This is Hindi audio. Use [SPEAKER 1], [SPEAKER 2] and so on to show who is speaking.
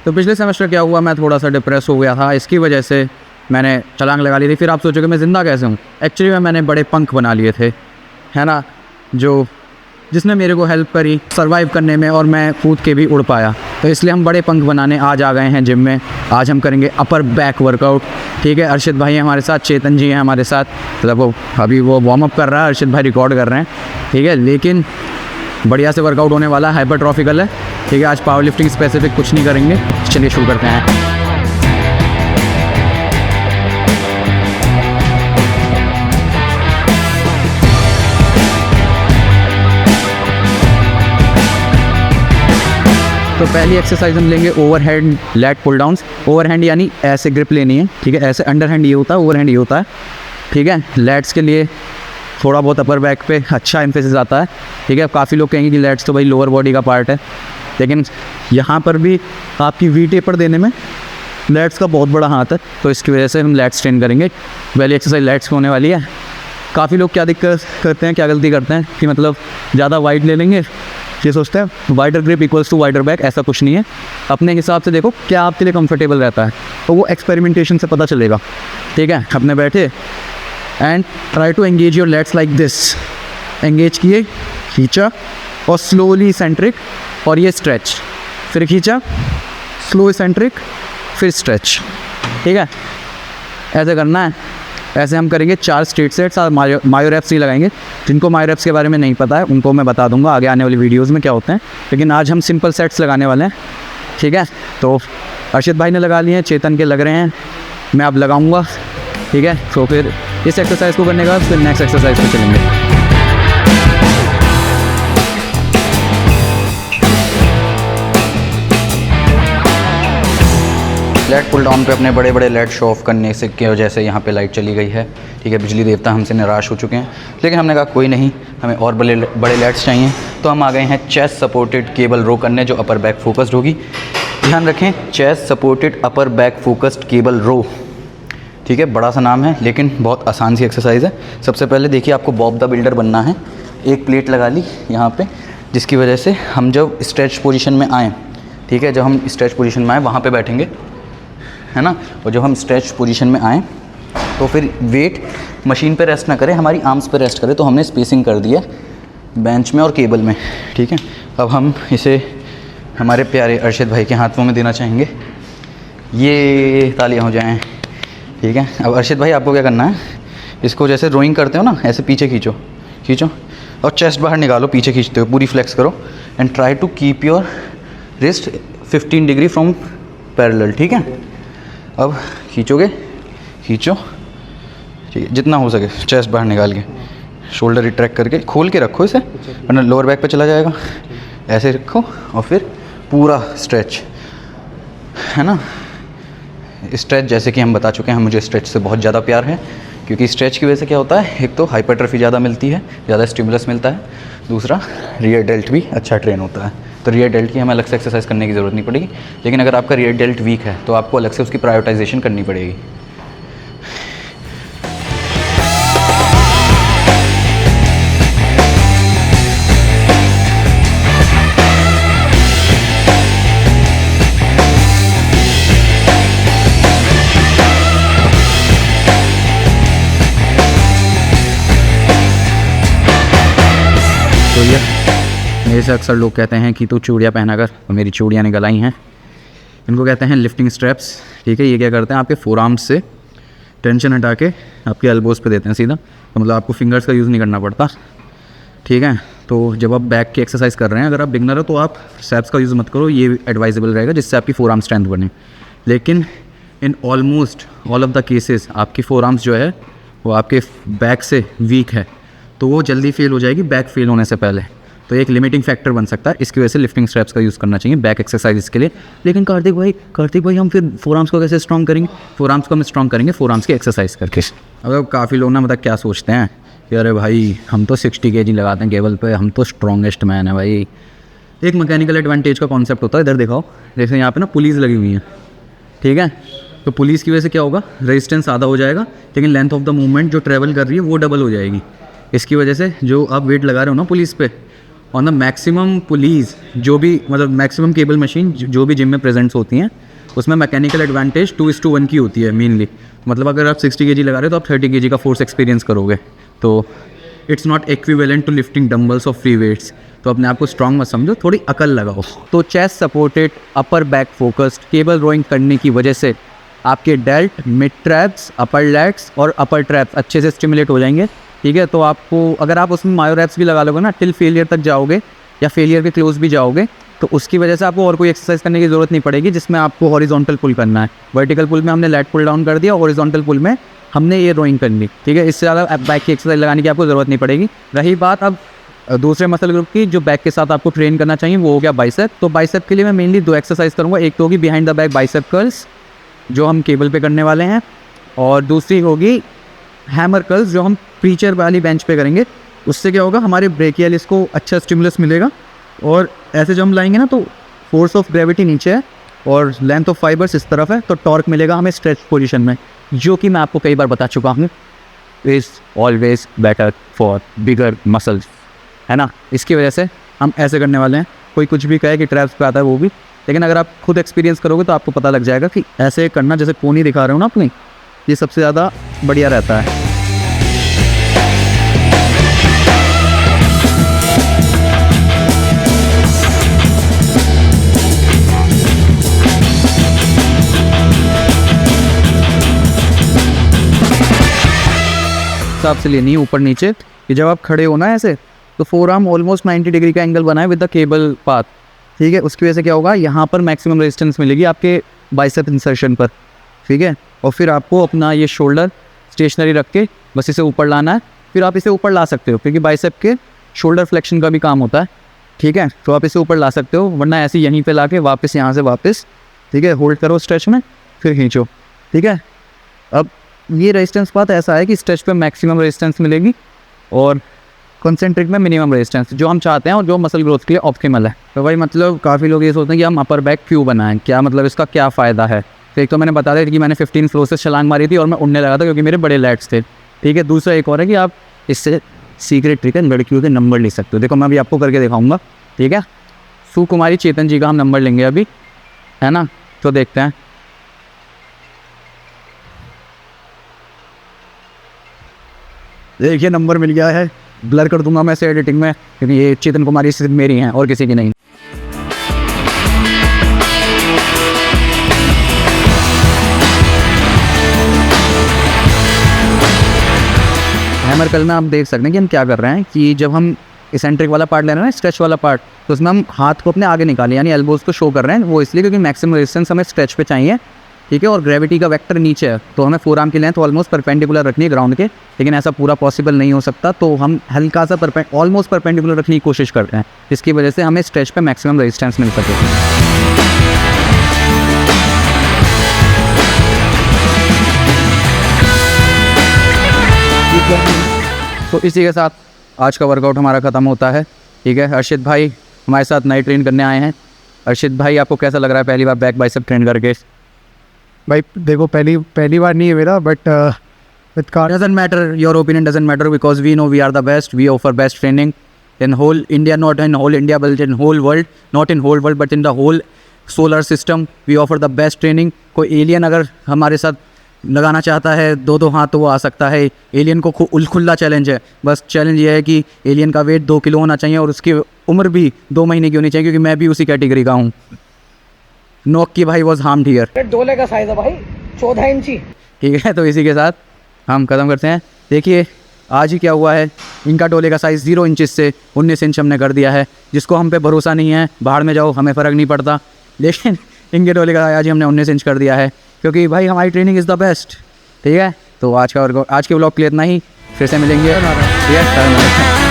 [SPEAKER 1] तो पिछले सेमेस्टर क्या हुआ, मैं थोड़ा सा डिप्रेस हो गया था, इसकी वजह से मैंने छलांग लगा ली थी। फिर आप सोचोगे मैं ज़िंदा कैसे हूँ, एक्चुअली में मैंने बड़े पंख बना लिए थे, है ना, जिसने मेरे को हेल्प करी सर्वाइव करने में, और मैं कूद के भी उड़ पाया। तो इसलिए हम बड़े पंख बनाने आज आ गए हैं जिम में। आज हम करेंगे अपर बैक वर्कआउट, ठीक है। अर्शित भाई हैं हमारे साथ, चेतन जी हैं हमारे साथ, मतलब वो अभी वो वार्म अप कर रहा है, अर्शित भाई रिकॉर्ड कर रहे हैं, ठीक है। लेकिन बढ़िया से वर्कआउट होने वाला है, हाइपरट्रॉफिकल है, ठीक है। आज पावर लिफ्टिंग स्पेसिफिक कुछ नहीं करेंगे। चलिए शुरू करते हैं। तो पहली एक्सरसाइज हम लेंगे overhead lat pull downs. Overhand यानी ऐसे ग्रिप लेनी है, ठीक है। ऐसे अंडरहैंड ये होता है, ओवरहैंड ये होता है, ठीक है। लैट्स के लिए थोड़ा बहुत अपर बैक पे अच्छा एम्फेसिस आता है, ठीक है। काफ़ी लोग कहेंगे कि लैट्स तो भाई लोअर बॉडी का पार्ट है, लेकिन यहाँ पर भी आपकी वी टेपर देने में लैट्स का बहुत बड़ा हाथ है, तो इसकी वजह से हम लैट्स ट्रेन करेंगे। पहली एक्सरसाइज लैट्स होने वाली है। काफ़ी लोग क्या दिक्कत करते हैं, क्या गलती करते हैं कि मतलब ज़्यादा वाइड ले लेंगे, ये सोचते हैं wider grip equals to wider back. ऐसा कुछ नहीं है, अपने हिसाब से देखो क्या आपके लिए कंफर्टेबल रहता है, तो वो एक्सपेरिमेंटेशन से पता चलेगा, ठीक है। अपने बैठे and try to engage your lats like this. Engage किए, खींचा और स्लोली सेंट्रिक, और ये स्ट्रेच, फिर खींचा, स्लो सेंट्रिक, फिर स्ट्रेच, ठीक है। ऐसे करना है। ऐसे हम करेंगे 4 स्ट्रेट सेट्स, और मायो रेप्स नहीं लगाएंगे। जिनको मायो रेप्स के बारे में नहीं पता है उनको मैं बता दूंगा आगे आने वाली वीडियोस में क्या होते हैं, लेकिन आज हम सिंपल सेट्स लगाने वाले हैं, ठीक है। तो अर्शित भाई ने लगा लिए हैं, चेतन के लग रहे हैं, मैं अब लगाऊंगा, ठीक है। तो फिर इस एक्सरसाइज को करने के बाद फिर नेक्स्ट एक्सरसाइज पर चलेंगे। लेट पुल डाउन पे अपने बड़े बड़े लेट शो ऑफ करने से की वजह से यहाँ पे लाइट चली गई है, ठीक है। बिजली देवता हमसे निराश हो चुके हैं, लेकिन हमने कहा कोई नहीं, हमें और बड़े लेट्स चाहिए, तो हम आ गए हैं चेस्ट सपोर्टेड केबल रो करने, जो अपर बैक फोकस्ड होगी। ध्यान रखें, chest supported upper back focused cable row, ठीक है। बड़ा सा नाम है लेकिन बहुत आसान सी एक्सरसाइज है। सबसे पहले देखिए, आपको बॉब द बिल्डर बनना है। एक प्लेट लगा ली यहाँ पर, जिसकी वजह से हम जब स्ट्रेच पोजिशन में आएँ, ठीक है, जब हम स्ट्रेच पोजिशन में आएँ वहाँ पर बैठेंगे, है ना। और जब हम स्ट्रेच पोजीशन में आएँ तो फिर वेट मशीन पे रेस्ट ना करें, हमारी आर्म्स पे रेस्ट करें। तो हमने स्पेसिंग कर दी है बेंच में और केबल में, ठीक है। अब हम इसे हमारे प्यारे अर्शित भाई के हाथों में देना चाहेंगे। ये तालियां हो जाएं, ठीक है। अब अर्शित भाई आपको क्या करना है, इसको जैसे रोइंग करते हो ना, ऐसे पीछे खींचो, खींचो और चेस्ट बाहर निकालो, पीछे खींचते हो, पूरी फ्लेक्स करो and try to keep your wrist 15 degree from parallel, ठीक है। अब खींचोगे, खींचो, ठीक है, जितना हो सके चेस्ट बाहर निकाल के, शोल्डर रिट्रैक्ट करके, खोल के रखो इसे वरना लोअर बैक पे चला जाएगा। ऐसे रखो और फिर पूरा स्ट्रेच, है ना। स्ट्रेच जैसे कि हम बता चुके हैं, मुझे स्ट्रेच से बहुत ज़्यादा प्यार है, क्योंकि स्ट्रेच की वजह से क्या होता है, एक तो हाइपरट्रॉफी ज़्यादा मिलती है, ज़्यादा स्टिमुलस मिलता है, दूसरा रियर डेल्ट भी अच्छा ट्रेन होता है। तो रियर डेल्ट की हमें अलग से एक्सरसाइज करने की ज़रूरत नहीं पड़ेगी, लेकिन अगर आपका रियर डेल्ट वीक है तो आपको अलग से उसकी प्रायोरिटाइजेशन करनी पड़ेगी। तो ये मेरे से अक्सर लोग कहते हैं कि तू चूड़ियाँ पहना कर, और मेरी चूड़ियाँ निकल आई हैं। इनको कहते हैं लिफ्टिंग स्ट्रैप्स, ठीक है। ये क्या करते हैं, आपके फोर आर्म्स से टेंशन हटा के आपके एल्बोज़ पे देते हैं सीधा, तो मतलब आपको फिंगर्स का यूज़ नहीं करना पड़ता, ठीक है। तो जब आप बैक की एक्सरसाइज कर रहे हैं, अगर आप बिगनर हो तो आप स्ट्रैप्स का यूज़ मत करो, ये एडवाइजेबल रहेगा, जिससे आपकी फोर आर्म स्ट्रेंथ बने। लेकिन in almost all of the cases आपकी फोर आर्म्स जो है वो आपके बैक से वीक है, तो वो जल्दी फेल हो जाएगी बैक फेल होने से पहले। तो एक लिमिटिंग फैक्टर बन सकता है, इसकी वजह से लिफ्टिंग स्ट्रैप्स का यूज़ करना चाहिए बैक एक्सरसाइज के लिए। लेकिन कार्तिक भाई हम फिर फोर आर्म्स को कैसे स्ट्रॉन्ग करेंगे? फोर आर्म्स को हम स्ट्रॉन्ग करेंगे फोर आर्म्स की एक्सरसाइज करके। अब काफ़ी लोग ना मतलब क्या सोचते हैं कि अरे भाई हम तो 60 kg लगाते हैं केबल पे, हम तो स्ट्रॉन्गेस्ट मैन है भाई। एक मैकेनिकल एडवांटेज का कॉन्सेप्ट होता है, इधर दिखाओ, जैसे यहाँ पे ना पुलीस लगी हुई है, ठीक है। तो पुलिस की वजह से क्या होगा, रेजिस्टेंस आधा हो जाएगा, लेकिन लेंथ ऑफ द मूवमेंट जो ट्रैवल कर रही है वो डबल हो जाएगी। इसकी वजह से जो आप वेट लगा रहे हो ना पुलिस पे, ऑन द मैक्सिमम पुलीज़, जो भी मतलब मैक्सिमम केबल मशीन जो भी जिम में प्रेजेंट्स होती हैं, उसमें मैकेनिकल एडवांटेज 2:1 की होती है मेनली। मतलब अगर आप 60 kg लगा रहे हो तो आप 30 kg का फोर्स एक्सपीरियंस करोगे। तो it's not equivalent to lifting dumbbells और फ्री वेट्स। तो अपने आप को स्ट्रांग मत समझो, थोड़ी अकल लगाओ। तो chest supported, upper back focused cable rowing करने की वजह से आपके delt, mid traps, upper lats और अपर ट्रैप्स अच्छे से स्टिमुलेट हो जाएंगे। ठीक है, तो आपको अगर आप उसमें मायो रैप्स भी लगा लोगे ना, टिल फेलियर तक जाओगे या फेलियर के क्लोज भी जाओगे, तो उसकी वजह से आपको और कोई एक्सरसाइज करने की ज़रूरत नहीं पड़ेगी जिसमें आपको हॉरिजॉन्टल पुल करना है। वर्टिकल पुल में हमने लैट पुल डाउन कर दिया, हॉरिजॉन्टल पुल में हमने ये रोइंग करनी। ठीक है, इससे ज़्यादा बैक की एक्सरसाइज लगाने की आपको ज़रूरत नहीं पड़ेगी। रही बात अब दूसरे मसल ग्रुप की जो बैक के साथ आपको ट्रेन करना चाहिए, वो हो गया बाइसेप। तो बाइसेप के लिए मैं मेनली 2 एक्सरसाइज करूँगा। एक तो होगी behind the back bicep curls जो हम केबल पे करने वाले हैं, और दूसरी होगी हैमर कर्ल्स जो हम प्रीचर वाली बेंच पे करेंगे। उससे क्या होगा, हमारे ब्रेकियलिस को अच्छा स्टिमुलस मिलेगा, और ऐसे जब हम लाएंगे ना तो फोर्स ऑफ ग्रेविटी नीचे है और लेंथ ऑफ फाइबर्स इस तरफ है, तो टॉर्क मिलेगा हमें स्ट्रेच पोजीशन में, जो कि मैं आपको कई बार बता चुका हूँ is always better for bigger muscles, है ना। इसकी वजह से हम ऐसे करने वाले हैं। कोई कुछ भी कहे कि ट्रैप्स पे आता है वो भी, लेकिन अगर आप खुद एक्सपीरियंस करोगे तो आपको पता लग जाएगा कि ऐसे करना, जैसे कोनी दिखा रहे हो ना अपनी, ये सबसे ज़्यादा बढ़िया रहता है। हिसाब से लेनी है ऊपर नीचे, कि जब आप खड़े हो ना ऐसे, तो फोर आर्म ऑलमोस्ट 90 डिग्री का एंगल बनाए विद द केबल पाथ। ठीक है, उसकी वजह से क्या होगा, यहाँ पर मैक्सिमम रेजिस्टेंस मिलेगी आपके बाइसेप इंसर्शन पर। ठीक है, और फिर आपको अपना ये शोल्डर स्टेशनरी रख के बस इसे ऊपर लाना है। फिर आप इसे ऊपर ला सकते हो क्योंकि बाइसेप के शोल्डर फ्लेक्शन का भी काम होता है। ठीक है, तो आप इसे ऊपर ला सकते हो, वरना ऐसे यहीं पे ला के वापस यहाँ से वापस, ठीक है, होल्ड करो स्ट्रेच में, फिर खींचो। ठीक है, अब ये रेजिस्टेंस पाथ ऐसा है कि स्ट्रेच पे मैक्सिमम रेजिस्टेंस मिलेगी और कंसेंट्रिक में मिनिमम रेजिस्टेंस, जो हम चाहते हैं और जो मसल ग्रोथ के लिए ऑप्टिमल है। तो भाई मतलब काफ़ी लोग ये सोचते हैं कि हम अपर बैक क्यों बनाएं, क्या मतलब इसका क्या फ़ायदा है। तो एक तो मैंने बता दिया कि मैंने 15 फ्लोर से छलांग मारी थी और मैं उड़ने लगा था क्योंकि मेरे बड़े लैट्स थे। ठीक है, दूसरा एक और है कि आप इससे सीक्रेट ट्रिक है, लड़कियों के नंबर ले सकते हो। देखो मैं अभी आपको करके दिखाऊंगा। ठीक है, सुकुमारी चेतन जी का हम नंबर लेंगे अभी, है ना। तो देखते हैं, देखिए नंबर मिल गया है। ब्लर कर दूंगा मैं इसे एडिटिंग में, क्योंकि ये चेतन कुमारी सिर्फ मेरी हैं और किसी की नहीं। हैमर कर्ल में आप देख सकते हैं कि हम क्या कर रहे हैं कि जब हम इसेंट्रिक वाला पार्ट ले रहे हैं ना, स्ट्रेच वाला पार्ट, तो उसमें हम हाथ को अपने आगे निकालें, यानी एल्बोज को शो कर रहे हैं। वो इसलिए क्योंकि मैक्सिमम रेजिस्टेंस हमें स्ट्रेच पे चाहिए। ठीक है, और ग्रेविटी का वेक्टर नीचे है, तो हमें फोर आर्म की लेंथ ऑलमोस्ट परपेंडिकुलर रखनी है ग्राउंड के, लेकिन ऐसा पूरा पॉसिबल नहीं हो सकता। तो हम हल्का सा ऑलमोस्ट परपेंडिकुलर रखने की कोशिश करते हैं, जिसकी वजह से हमें स्ट्रेच पे मैक्सिमम रेजिस्टेंस मिल सके। तो इसी के साथ आज का वर्कआउट हमारा ख़त्म होता है। ठीक है, अर्शित भाई हमारे साथ नए ट्रेन करने आए हैं। अर्शित भाई आपको कैसा लग रहा है पहली बार बैक बाइसेप ट्रेन करके?
[SPEAKER 2] भाई देखो पहली बार नहीं है मेरा, but with
[SPEAKER 1] doesn't matter, your opinion doesn't matter, because we know we are the best, we offer best training in whole India, not in whole India but in whole world, not in whole world but in the whole solar system, we offer the best training। कोई एलियन अगर हमारे साथ लगाना चाहता है दो हाथ तो वो आ सकता है। एलियन को खुला चैलेंज है, बस चैलेंज ये है कि एलियन का वेट 2 किलो होना चाहिए और उसकी उम्र भी 2 महीने की होनी चाहिए, क्योंकि मैं भी उसी कैटेगरी का हूँ। नोक की भाई वॉज हार्म्ड हियर।
[SPEAKER 3] डोले का साइज है भाई 14 इंची।
[SPEAKER 1] ठीक है, तो इसी के साथ हम ख़त्म करते हैं। देखिए आज ही क्या हुआ है, इनका डोले का साइज़ 0 इंच से 19 इंच हमने कर दिया है, जिसको हम पे भरोसा नहीं है, बाहर में जाओ, हमें फ़र्क नहीं पड़ता। लेकिन इनके डोले का आज ही हमने 19 इंच कर दिया है, क्योंकि भाई हमारी ट्रेनिंग इज़ द बेस्ट। ठीक है, तो आज के व्लॉग के लिए इतना ही, फिर से मिलेंगे। ठीक है।